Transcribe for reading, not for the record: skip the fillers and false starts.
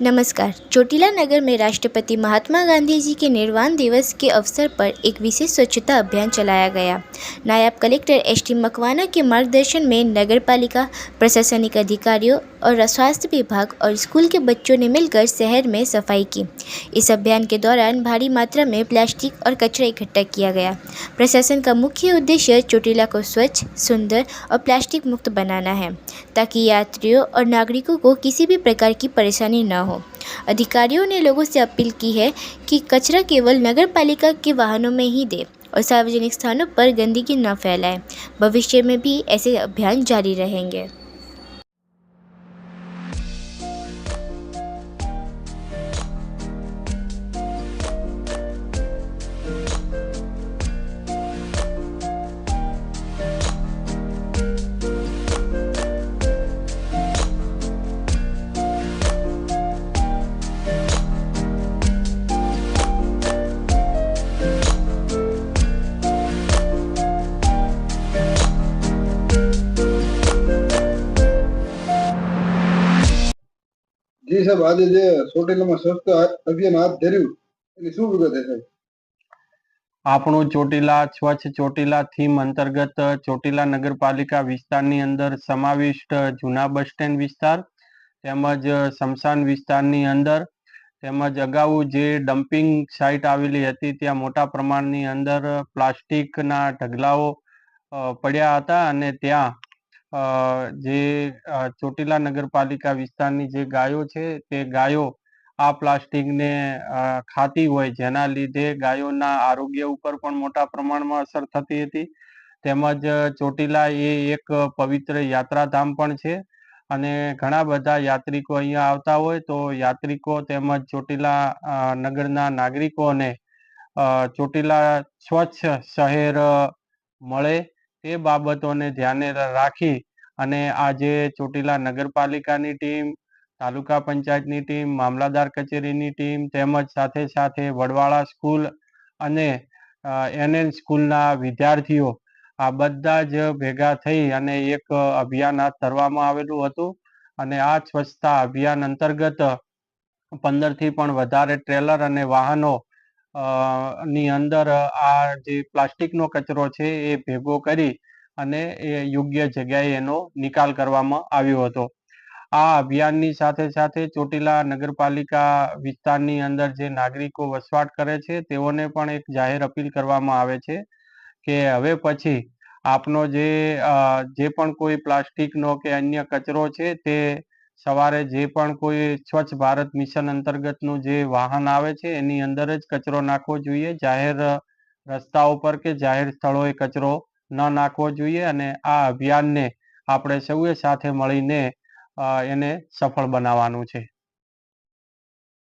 नमस्कार। चोटिला नगर में राष्ट्रपति महात्मा गांधी जी के निर्वाण दिवस के अवसर पर एक विशेष स्वच्छता अभियान चलाया गया। नायब कलेक्टर एस.टी. मकवाना के मार्गदर्शन में नगर पालिका, प्रशासनिक अधिकारियों और स्वास्थ्य विभाग और स्कूल के बच्चों ने मिलकर शहर में सफाई की। इस अभियान के दौरान भारी मात्रा में प्लास्टिक और कचरा इकट्ठा किया गया। प्रशासन का मुख्य उद्देश्य चोटिला को स्वच्छ, सुंदर और प्लास्टिक मुक्त बनाना है, ताकि यात्रियों और नागरिकों को किसी भी प्रकार की परेशानी न हो। अधिकारियों ने लोगों से अपील की है कि कचरा केवल नगर पालिका के वाहनों में ही दें और सार्वजनिक स्थानों पर गंदगी न फैलाएं। भविष्य में भी ऐसे अभियान जारी रहेंगे। जी साहब, आज जे ચોટીલામાં સ્વચ્છ અભિયાન હાથ ધર્યું એની શું વિગત છે? આપણું ચોટીલા સ્વચ્છ ચોટીલા થીમ અંતર્ગત ચોટીલા નગરપાલિકા વિસ્તારની અંદર સમાવિષ્ટ જૂના બસ સ્ટેન્ડ વિસ્તાર તેમજ સ્મશાન વિસ્તારની અંદર તેમજ અગાઉ જે ડમ્પિંગ સાઇટ આવેલી હતી ત્યાં મોટા પ્રમાણની અંદર પ્લાસ્ટિકના ઢગલાઓ પડ્યા હતા અને ત્યાં જે ચોટીલા નગરપાલિકા વિસ્તારની જે ગાયો છે તે ગાયો આ પ્લાસ્ટિકને ખાતી હોય, જેના લીધે ગાયોના આરોગ્ય ઉપર પણ મોટા પ્રમાણમાં અસર થતી હતી। તેમજ ચોટીલા એ એક પવિત્ર યાત્રાધામ પણ છે અને ઘણા બધા યાત્રિકો અહીંયા આવતા હોય તો યાત્રિકો તેમજ ચોટીલા નગરના નાગરિકોને ચોટીલા સ્વચ્છ શહેર મળે તે બાબતોને ધ્યાને રાખી અને આજે ચોટીલા નગરપાલિકાની ટીમ, તાલુકા પંચાયતની ટીમ, મામલાદાર કચેરીની ટીમ તેમજ સાથે સાથે વડવાળા સ્કૂલ અને NN સ્કૂલના વિદ્યાર્થીઓ આ બધા જ ભેગા થઈ અને એક અભિયાન હાથ ધરવામાં આવેલું હતું અને આ સ્વચ્છતા અભિયાન અંતર્ગત 15થી પણ વધારે ટ્રેલર અને વાહનો ની અંદર આ જે પ્લાસ્ટિકનો કચરો છે એ ભેગો કરી અને એ યોગ્ય જગ્યાએ એનો નિકાલ કરવામાં આવ્યો હતો। આ અભિયાનની સાથે સાથે ચોટીલા નગરપાલિકા વિસ્તારની અંદર જે નાગરિકો વસવાટ કરે છે તેઓને પણ એક જાહેર અપીલ કરવામાં આવે છે કે હવે પછી આપનો જે પણ કોઈ પ્લાસ્ટિકનો કે અન્ય કચરો છે તે સવારે જે પણ કોઈ સ્વચ્છ ભારત મિશન અંતર્ગતનું જે વાહન આવે છે એની અંદર જ કચરો નાખવો જોઈએ। જાહેર રસ્તાઓ પર કે જાહેર સ્થળોએ કચરો ન નાખવો જોઈએ અને આ અભિયાનને આપણે સૌએ સાથે મળીને એને સફળ બનાવવાનું છે।